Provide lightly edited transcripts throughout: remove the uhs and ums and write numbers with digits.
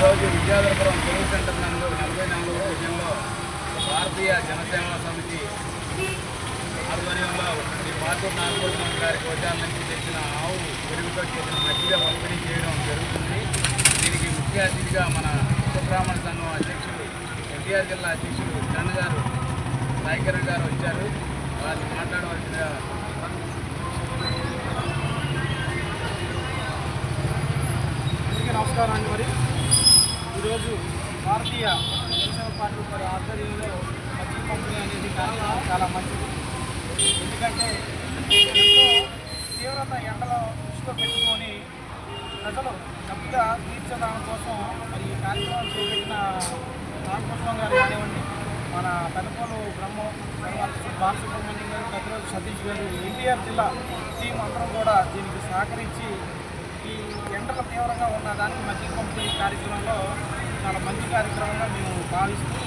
ఈరోజు విద్యాధరపురం తెలుగు సెంటర్ నందు 44వ డివిజన్లో భారతీయ జనసేన సమితి ఆధ్వర్యంలో శ్రీ పాటూరు నాగభూషణం గారి గోశాల నుంచి తెచ్చిన ఆవు పెరుగుతో చేసిన మజ్జిగ పంపిణీ చేయడం జరుగుతుంది. దీనికి ముఖ్య అతిథిగా మన సుబ్రహ్మణ్య సంఘం అధ్యక్షులు ఎన్టీఆర్ జిల్లా అధ్యక్షులు చరణ్ గారు నాయకర్ గారు వచ్చారు. వారిని మాట్లాడవలసిందిగా. నమస్కారం అండి. మరి ఈరోజు భారతీయ జనసేన పార్టీ వారి ఆధ్వర్యంలో మజ్జిగ పంపిణీ అనేది కార్యక్రమం చాలా మంచిది. ఎందుకంటే ఎంతో తీవ్రత ఎండలో దృష్టిలో పెట్టుకొని ప్రజలు డబ్బుగా తీర్చడానికి కోసం మరి ఈ కార్యక్రమం చేపట్టిన నాగభూషణం గారు కానివ్వండి, మన పెద్దపోలు బాలసుబ్రహ్మణ్యం గారు, పెద్దరోజు సతీష్ గారు, ఎన్టీఆర్ జిల్లా టీం అందరం కూడా దీనికి సహకరించి ఈ ఎండల తీవ్రంగా ఉన్న దానికి మజ్జిగ పంపిణీ కార్యక్రమంలో చాలా మంచి కార్యక్రమంగా మేము భావిస్తూ,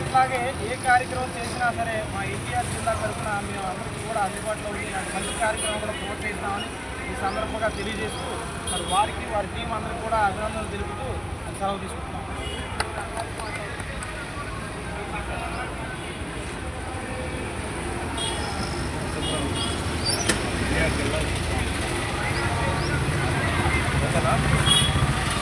ఇట్లాగే ఏ కార్యక్రమం చేసినా సరే మా ఎన్టీఆర్ జిల్లా తరఫున మేము అందరికీ కూడా అందుబాటులో ఉండి మంచి కార్యక్రమం కూడా ప్రోత్సహిస్తామని ఈ సందర్భంగా తెలియజేస్తూ, మరి వారికి వారి టీం అందరికీ కూడా అభినందనలు తెలుపుతూ సెలవు తీసుకుంటున్నాం.